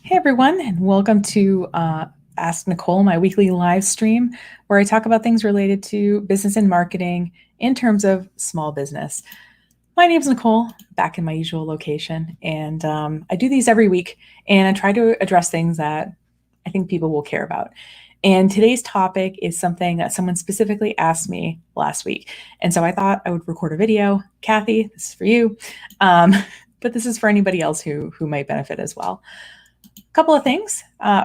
Hey everyone, and welcome to Ask Nicole, my weekly live stream where I talk about things related to business and marketing in terms of small business. My name's Nicole, back in my usual location, and I do these every week and I try to address things that I think people will care about. And today's topic is something that someone specifically asked me last week. And so I thought I would record a video. Kathy, this is for you. Um, but this is for anybody else who might benefit as well. Couple of things.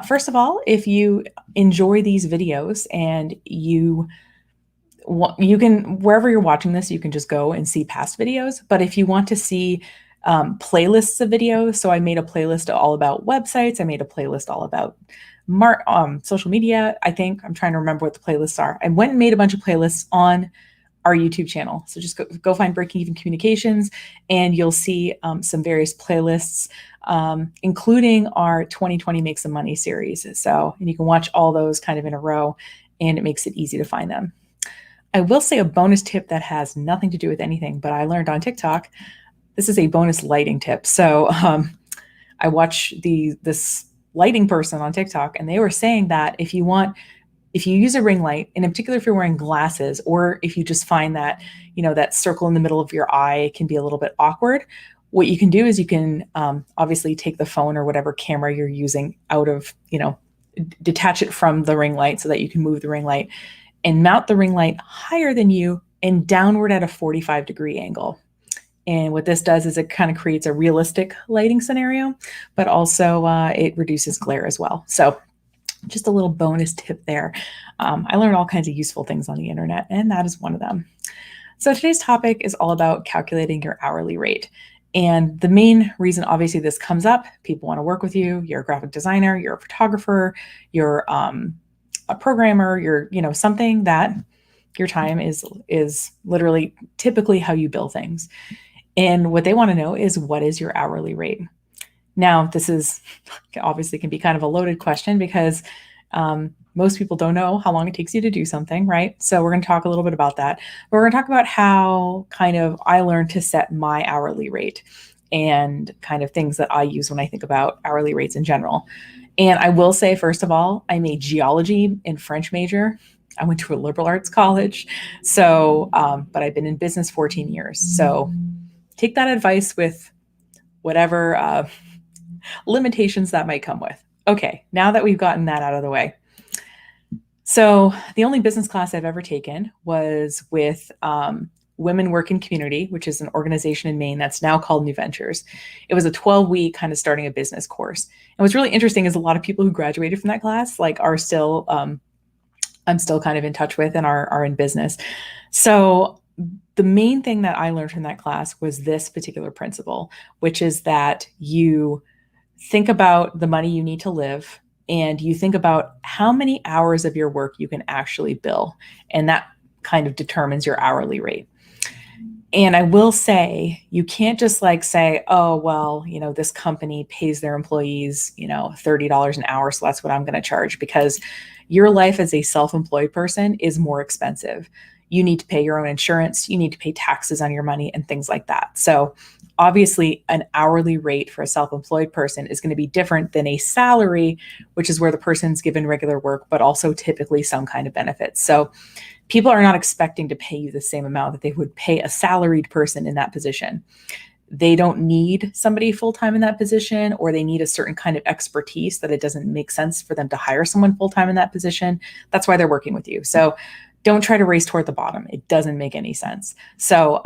First of all, if you enjoy these videos and you can, wherever you're watching this, you can just go and see past videos. But if you want to see playlists of videos, so I made a playlist all about websites. I made a playlist all about social media. I think I'm trying to remember what the playlists are. I went and made a bunch of playlists on our YouTube channel. So just go find Breaking Even Communications and you'll see some various playlists, including our 2020 Make Some Money series. And you can watch all those kind of in a row and it makes it easy to find them. I will say a bonus tip that has nothing to do with anything, but I learned on TikTok. This is a bonus lighting tip. I watch this lighting person on TikTok and they were saying that if you use a ring light, and in particular if you're wearing glasses, or if you just find that, that circle in the middle of your eye can be a little bit awkward, what you can do is you can obviously take the phone or whatever camera you're using out of, detach it from the ring light so that you can move the ring light and mount the ring light higher than you and downward at a 45-degree angle. And what this does is it kind of creates a realistic lighting scenario, but also it reduces glare as well. So just a little bonus tip there. I learned all kinds of useful things on the internet, and that is one of them. So today's topic is all about calculating your hourly rate. And the main reason, obviously, this comes up, people want to work with you. You're a graphic designer, you're a photographer, you're a programmer, you're, something that your time is literally typically how you bill things. And what they want to know is, what is your hourly rate? Now, this is obviously can be kind of a loaded question because most people don't know how long it takes you to do something, right? So we're going to talk a little bit about that. But we're going to talk about how kind of I learned to set my hourly rate and kind of things that I use when I think about hourly rates in general. And I will say, first of all, I'm a geology and French major. I went to a liberal arts college. But I've been in business 14 years. So take that advice with whatever limitations that might come with. Okay, now that we've gotten that out of the way. So the only business class I've ever taken was with Women Work in Community, which is an organization in Maine that's now called New Ventures. It was a 12-week kind of starting a business course. And what's really interesting is a lot of people who graduated from that class are still, I'm still kind of in touch with and are in business. So the main thing that I learned from that class was this particular principle, which is that you think about the money you need to live and you think about how many hours of your work you can actually bill. And that kind of determines your hourly rate. And I will say, you can't just say, oh, well, this company pays their employees, $30 an hour. So that's what I'm going to charge, because your life as a self-employed person is more expensive. You need to pay your own insurance. You need to pay taxes on your money and things like that. So obviously an hourly rate for a self-employed person is going to be different than a salary, which is where the person's given regular work, but also typically some kind of benefits. So people are not expecting to pay you the same amount that they would pay a salaried person in that position. They don't need somebody full-time in that position, or they need a certain kind of expertise that it doesn't make sense for them to hire someone full-time in that position. That's why they're working with you. So don't try to race toward the bottom. It doesn't make any sense. So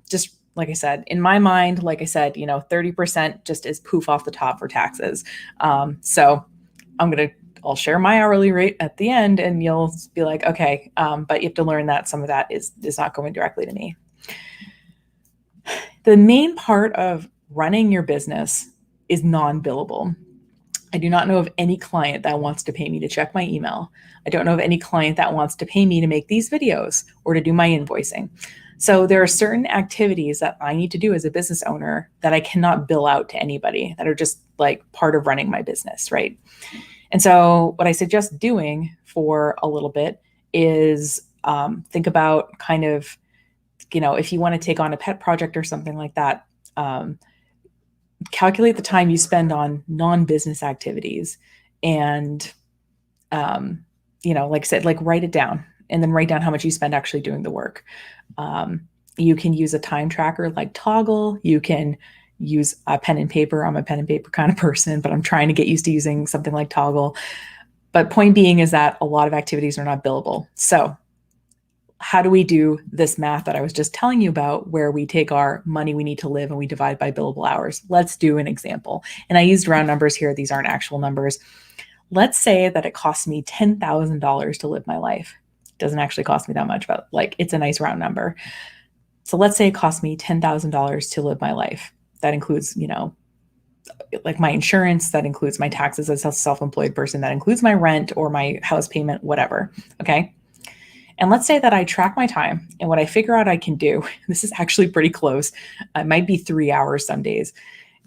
just like I said, in my mind, 30% just is poof off the top for taxes. So I'll share my hourly rate at the end and you'll be like, okay, but you have to learn that some of that is not going directly to me. The main part of running your business is non-billable. I do not know of any client that wants to pay me to check my email. I don't know of any client that wants to pay me to make these videos or to do my invoicing. So there are certain activities that I need to do as a business owner that I cannot bill out to anybody, that are just part of running my business, right? And so what I suggest doing for a little bit is think about kind of, if you want to take on a pet project or something like that, calculate the time you spend on non-business activities and, like I said, like write it down and then write down how much you spend actually doing the work. You can use a time tracker like Toggle. You can use a pen and paper. I'm a pen and paper kind of person, but I'm trying to get used to using something like Toggle. But point being is that a lot of activities are not billable. So how do we do this math that I was just telling you about, where we take our money we need to live and we divide by billable hours? Let's do an example. And I used round numbers here. These aren't actual numbers. Let's say that it costs me $10,000 to live my life. It doesn't actually cost me that much, but like it's a nice round number. So let's say it costs me $10,000 to live my life. That includes, like my insurance, that includes my taxes as a self-employed person, that includes my rent or my house payment, whatever. Okay. And let's say that I track my time, and what I figure out I can do, this is actually pretty close. It might be 3 hours some days,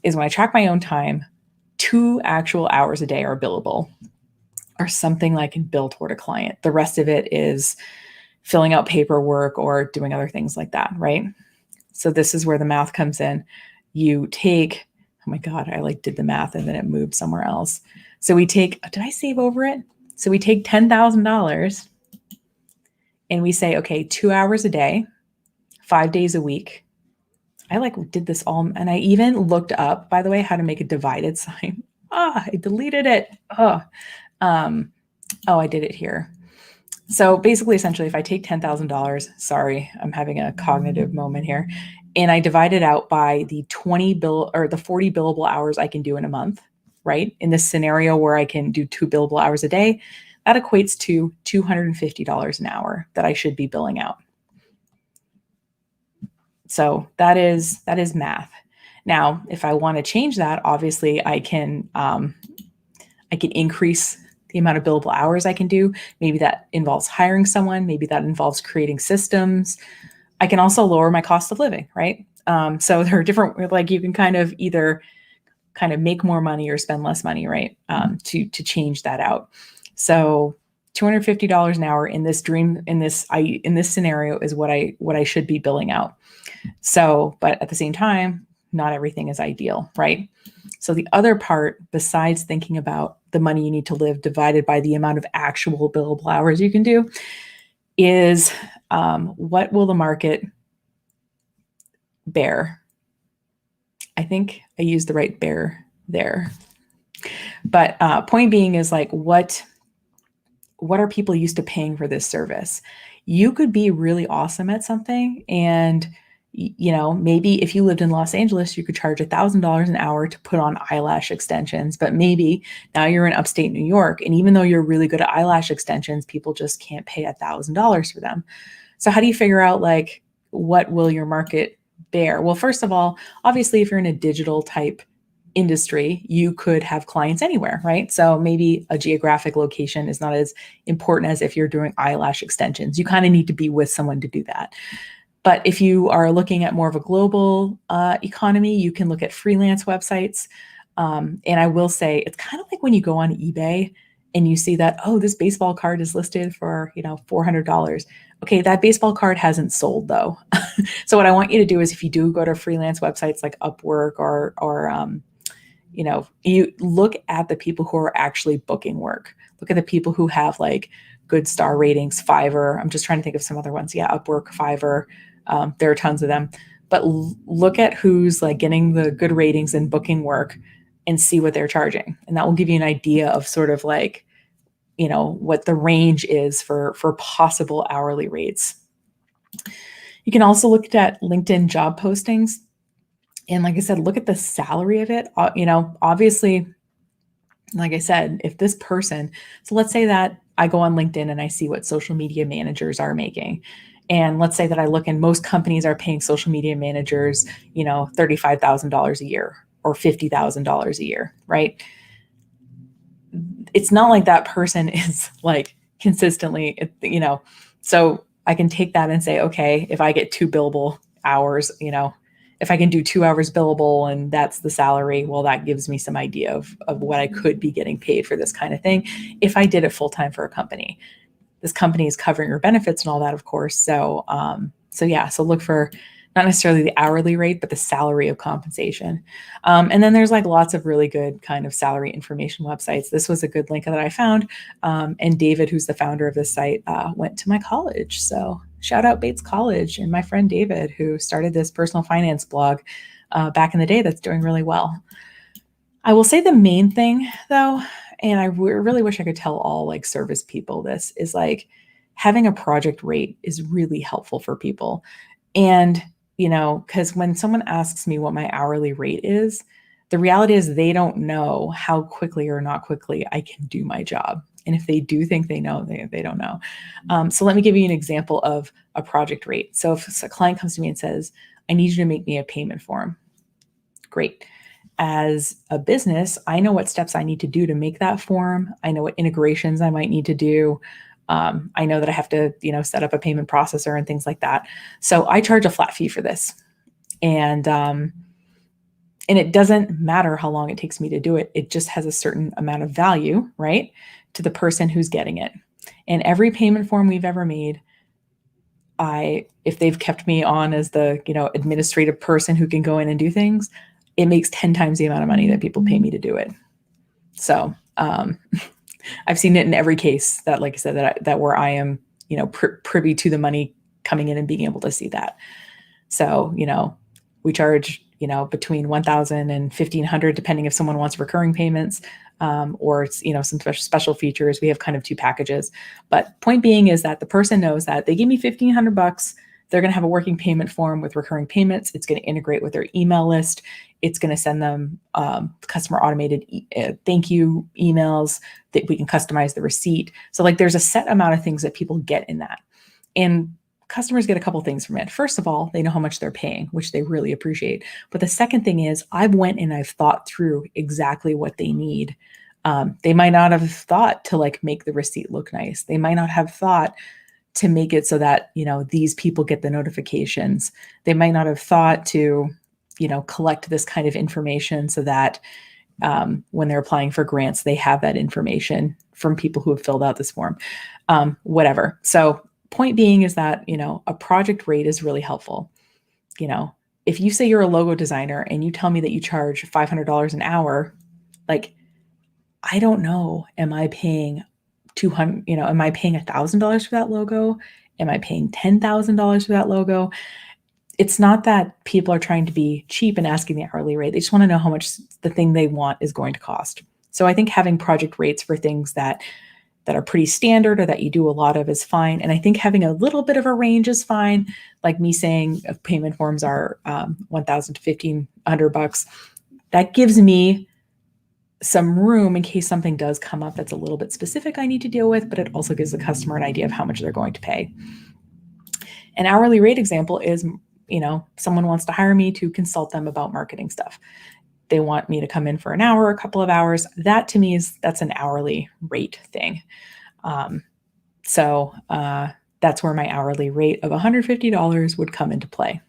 is when I track my own time, 2 actual hours a day are billable, or something I can bill toward a client. The rest of it is filling out paperwork or doing other things like that, right? So this is where the math comes in. You take, oh my God, I did the math and then it moved somewhere else. So we take, did I save over it? So we take $10,000 and we say, okay, 2 hours a day, 5 days a week. I did this all, and I even looked up, by the way, how to make a divided sign. I deleted it. I did it here. So basically, essentially, if I take $10,000, sorry, I'm having a cognitive moment here, and I divide it out by the 40 billable hours I can do in a month, right? In this scenario where I can do 2 billable hours a day, that equates to $250 an hour that I should be billing out. So that is math. Now, if I want to change that, obviously I can increase the amount of billable hours I can do. Maybe that involves hiring someone. Maybe that involves creating systems. I can also lower my cost of living, right? So there are different, you can kind of either kind of make more money or spend less money, right? To change that out. So $250 an hour in this scenario is what I should be billing out. So, but at the same time, not everything is ideal, right? So the other part, besides thinking about the money you need to live divided by the amount of actual billable hours you can do, is what will the market bear? I think I used the right bear there. But point being is what are people used to paying for this service? You could be really awesome at something, and maybe if you lived in Los Angeles, you could charge $1,000 an hour to put on eyelash extensions. But maybe now you're in upstate New York, and even though you're really good at eyelash extensions, people just can't pay $1,000 for them. So how do you figure out what will your market bear? Well, first of all, obviously, if you're in a digital type industry, you could have clients anywhere, right? So maybe a geographic location is not as important as if you're doing eyelash extensions. You kind of need to be with someone to do that. But if you are looking at more of a global economy, you can look at freelance websites. And I will say, it's kind of like when you go on eBay and you see that, oh, this baseball card is listed for, $400. Okay, that baseball card hasn't sold though. So what I want you to do is, if you do go to freelance websites like Upwork or you look at the people who are actually booking work. Look at the people who have good star ratings, Fiverr. I'm just trying to think of some other ones. Yeah, Upwork, Fiverr. There are tons of them. But look at who's getting the good ratings and booking work and see what they're charging. And that will give you an idea of sort of what the range is for possible hourly rates. You can also look at LinkedIn job postings. And like I said, look at the salary of it. Obviously, like I said, if this person, so let's say that I go on LinkedIn and I see what social media managers are making. And let's say that I look, and most companies are paying social media managers, $35,000 a year or $50,000 a year, right? It's not like that person is consistently, so I can take that and say, okay, if I get 2 billable hours, if I can do 2 hours billable and that's the salary, well, that gives me some idea of what I could be getting paid for this kind of thing if I did it full time for a company. This company is covering your benefits and all that, of course. So, so look for not necessarily the hourly rate, but the salary of compensation. And then there's like lots of really good kind of salary information websites. This was a good link that I found. And David, who's the founder of this site, went to my college. So shout out Bates College and my friend David, who started this personal finance blog back in the day that's doing really well. I will say the main thing though, and I really wish I could tell all like service people this, is like having a project rate is really helpful for people. And, because when someone asks me what my hourly rate is, the reality is they don't know how quickly or not quickly I can do my job. And if they do think they know, they don't know. So let me give you an example of a project rate. So if a client comes to me and says, I need you to make me a payment form. Great. As a business, I know what steps I need to do to make that form. I know what integrations I might need to do. I know that I have to, set up a payment processor and things like that. So I charge a flat fee for this. And it doesn't matter how long it takes me to do it. It just has a certain amount of value, right, to the person who's getting it. And every payment form we've ever made, if they've kept me on as the, administrative person who can go in and do things, it makes 10 times the amount of money that people pay me to do it. So I've seen it in every case that, like I said, that where I am, privy to the money coming in and being able to see that. So, we charge, between $1,000 and $1,500, depending if someone wants recurring payments, or it's, some special features. We have kind of two packages, but point being is that the person knows that they give me $1,500. They're going to have a working payment form with recurring payments. It's going to integrate with their email list. It's going to send them customer automated thank you emails that we can customize the receipt. So like there's a set amount of things that people get in that. And customers get a couple things from it. First of all, they know how much they're paying, which they really appreciate. But the second thing is I've went and I've thought through exactly what they need. They might not have thought to like make the receipt look nice. They might not have thought to make it so that, these people get the notifications. They might not have thought to, collect this kind of information so that when they're applying for grants, they have that information from people who have filled out this form, whatever. So point being is that, a project rate is really helpful. If you say you're a logo designer and you tell me that you charge $500 an hour, like, I don't know, am I paying $200, am I paying $1,000 for that logo? Am I paying $10,000 for that logo? It's not that people are trying to be cheap and asking the hourly rate. They just want to know how much the thing they want is going to cost. So I think having project rates for things that are pretty standard or that you do a lot of is fine. And I think having a little bit of a range is fine. Like me saying payment forms are $1,000 to $1,500. That gives me some room in case something does come up that's a little bit specific I need to deal with, but it also gives the customer an idea of how much they're going to pay. An hourly rate example is, someone wants to hire me to consult them about marketing stuff. They want me to come in for an hour, a couple of hours. That to me that's an hourly rate thing. So that's where my hourly rate of $150 would come into play.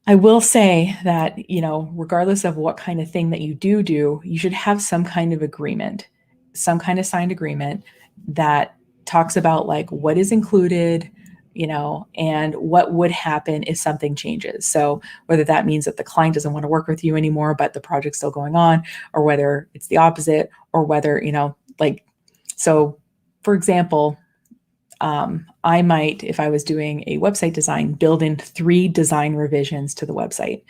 I will say that, regardless of what kind of thing that you do, you should have some kind of agreement, some kind of signed agreement that talks about like what is included, and what would happen if something changes. So whether that means that the client doesn't want to work with you anymore, but the project's still going on, or whether it's the opposite, or whether, so for example, I might, if I was doing a website design, build in 3 design revisions to the website.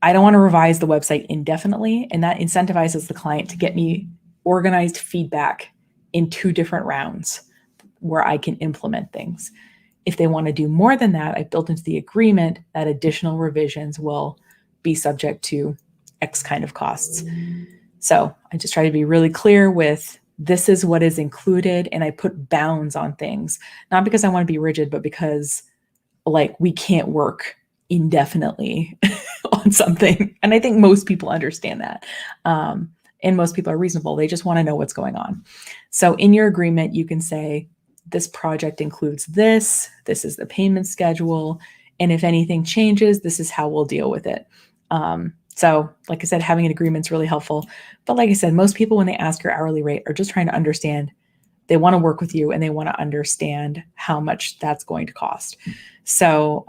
I don't want to revise the website indefinitely, and that incentivizes the client to get me organized feedback in 2 different rounds where I can implement things. If they want to do more than that, I built into the agreement that additional revisions will be subject to X kind of costs. So I just try to be really clear with this is what is included, and I put bounds on things, not because I want to be rigid, but because like we can't work indefinitely on something. And I think most people understand that. And most people are reasonable. They just want to know what's going on. So in your agreement, you can say, this project includes this is the payment schedule. And if anything changes, this is how we'll deal with it. So like I said, having an agreement is really helpful. But like I said, most people, when they ask your hourly rate, are just trying to understand. They want to work with you and they want to understand how much that's going to cost. So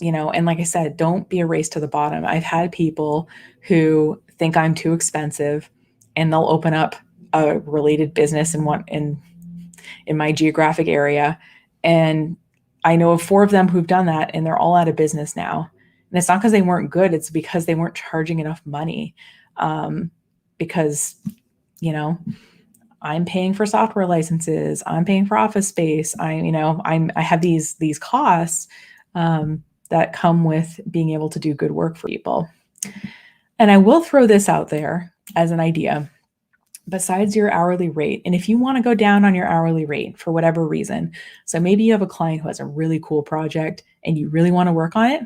and like I said, don't be a race to the bottom. I've had people who think I'm too expensive and they'll open up a related business in my geographic area. And I know of 4 of them who've done that, and they're all out of business now. And it's not because they weren't good, it's because they weren't charging enough money. Because, I'm paying for software licenses, I'm paying for office space, I have these costs that come with being able to do good work for people. And I will throw this out there as an idea. Besides your hourly rate, and if you want to go down on your hourly rate for whatever reason, so maybe you have a client who has a really cool project and you really want to work on it,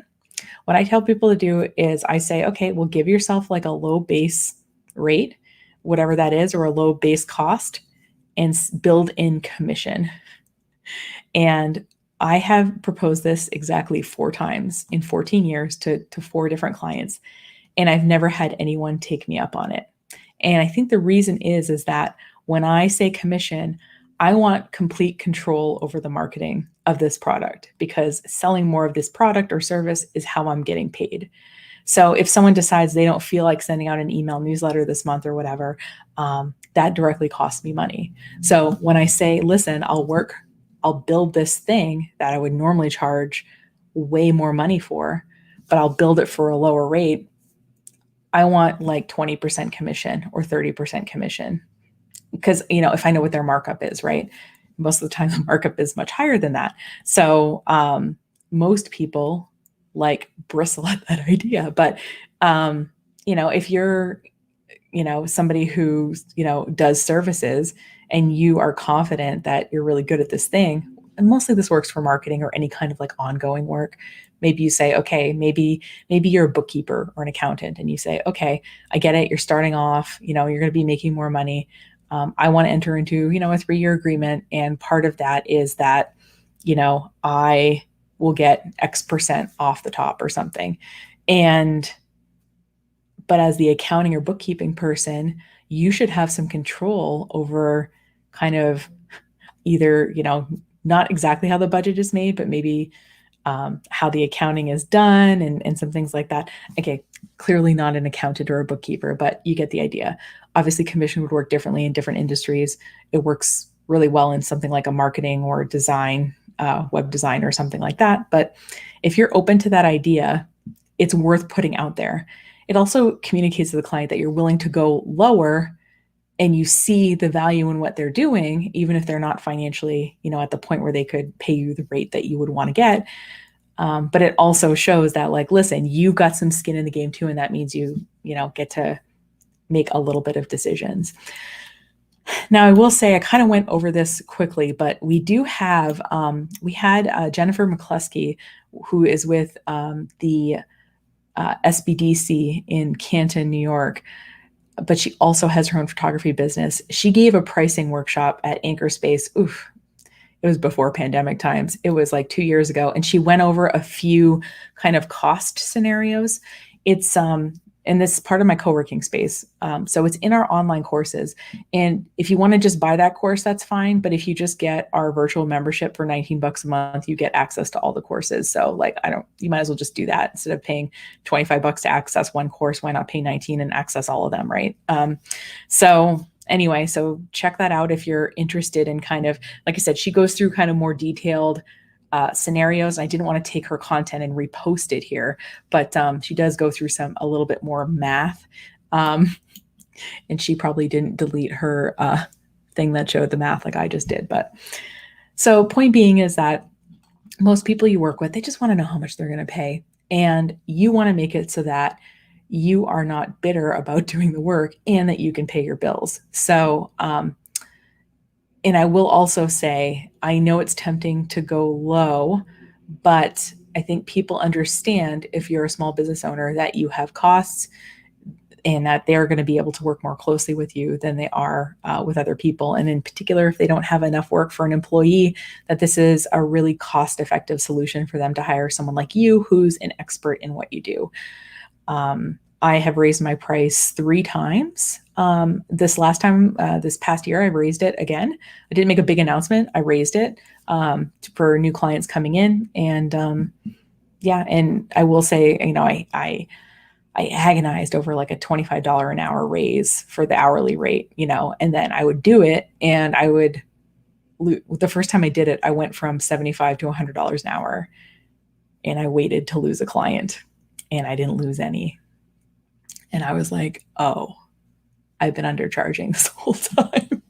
what I tell people to do is I say, okay, well, give yourself like a low base rate, whatever that is, or a low base cost, and build in commission. And I have proposed this exactly 4 times in 14 years to 4 different clients, and I've never had anyone take me up on it. And I think the reason is that when I say commission, I want complete control over the marketing of this product, because selling more of this product or service is how I'm getting paid. So if someone decides they don't feel like sending out an email newsletter this month or whatever, that directly costs me money. So when I say, listen, I'll build this thing that I would normally charge way more money for, but I'll build it for a lower rate, I want like 20% commission or 30% commission. Because, if I know what their markup is, right? Most of the time the markup is much higher than that. So most people like bristle at that idea. But, if you're, somebody who, does services and you are confident that you're really good at this thing, and mostly this works for marketing or any kind of like ongoing work. Maybe you say, okay, maybe you're a bookkeeper or an accountant, and you say, okay, I get it. You're starting off, you're going to be making more money. I want to enter into, a 3-year agreement. And part of that is that, I will get X% off the top or something. But as the accounting or bookkeeping person, you should have some control over kind of either, not exactly how the budget is made, but maybe how the accounting is done and some things like that. Okay, clearly not an accountant or a bookkeeper, but you get the idea. Obviously, commission would work differently in different industries. It works really well in something like a marketing or design, web design or something like that. But if you're open to that idea, it's worth putting out there. It also communicates to the client that you're willing to go lower and you see the value in what they're doing, even if they're not financially, at the point where they could pay you the rate that you would want to get. But it also shows that, like, listen, you've got some skin in the game too, and that means you get to make a little bit of decisions. Now, I will say I kind of went over this quickly, but we do have, we had Jennifer McCluskey, who is with the SBDC in Canton, New York, but she also has her own photography business. She gave a pricing workshop at Anchor Space. Oof, it was before pandemic times. It was like 2 years ago. And she went over a few kind of cost scenarios. It's, and this is part of my co-working space. So it's in our online courses. And if you want to just buy that course, that's fine. But if you just get our virtual membership for $19 a month, you get access to all the courses. So like, you might as well just do that instead of paying $25 to access one course. Why not pay 19 and access all of them, right? So anyway, so check that out if you're interested in kind of, like I said, she goes through kind of more detailed scenarios. I didn't want to take her content and repost it here, but she does go through a little bit more math. And she probably didn't delete her thing that showed the math like I just did. But so point being is that most people you work with, they just want to know how much they're going to pay. And you want to make it so that you are not bitter about doing the work and that you can pay your bills. So, and I will also say, I know it's tempting to go low, but I think people understand if you're a small business owner that you have costs and that they're going to be able to work more closely with you than they are with other people. And in particular, if they don't have enough work for an employee, that this is a really cost-effective solution for them to hire someone like you who's an expert in what you do. I have raised my price 3 times. This past year, I raised it again. I didn't make a big announcement. I raised it for new clients coming in. And, yeah, and I will say, I agonized over like a $25 an hour raise for the hourly rate, and then I would do it, and the first time I did it, I went from 75 to $100 an hour, and I waited to lose a client, and I didn't lose any. And I was like, oh, I've been undercharging this whole time.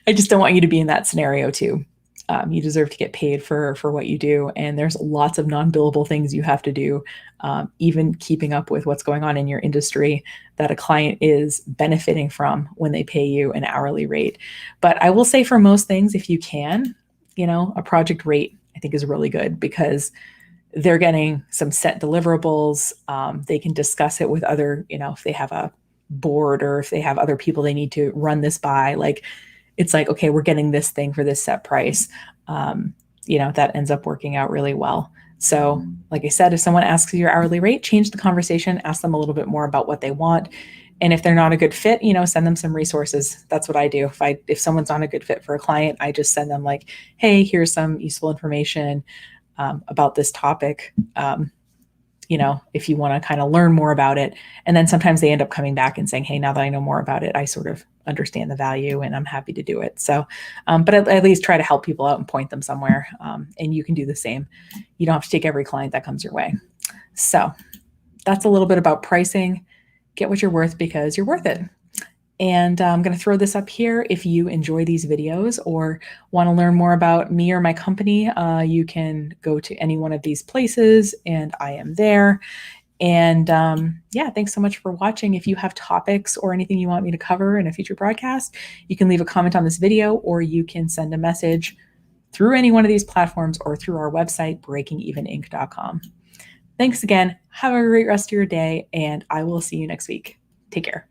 I just don't want you to be in that scenario too. You deserve to get paid for what you do, and there's lots of non-billable things you have to do, even keeping up with what's going on in your industry that a client is benefiting from when they pay you an hourly rate. But I will say, for most things, if you can, a project rate I think is really good, because they're getting some set deliverables. They can discuss it with other, if they have a board or if they have other people they need to run this by, like, it's like, okay, we're getting this thing for this set price. That ends up working out really well. So like I said, if someone asks you your hourly rate, change the conversation, ask them a little bit more about what they want. And if they're not a good fit, send them some resources. That's what I do. If someone's not a good fit for a client, I just send them like, hey, here's some useful information about this topic. If you want to kind of learn more about it. And then sometimes they end up coming back and saying, hey, now that I know more about it, I sort of understand the value and I'm happy to do it. So, but at least try to help people out and point them somewhere. And you can do the same. You don't have to take every client that comes your way. So that's a little bit about pricing. Get what you're worth, because you're worth it. And I'm going to throw this up here. If you enjoy these videos or want to learn more about me or my company, you can go to any one of these places and I am there. And yeah, thanks so much for watching. If you have topics or anything you want me to cover in a future broadcast, you can leave a comment on this video, or you can send a message through any one of these platforms or through our website, breakingeveninc.com. Thanks again. Have a great rest of your day, and I will see you next week. Take care.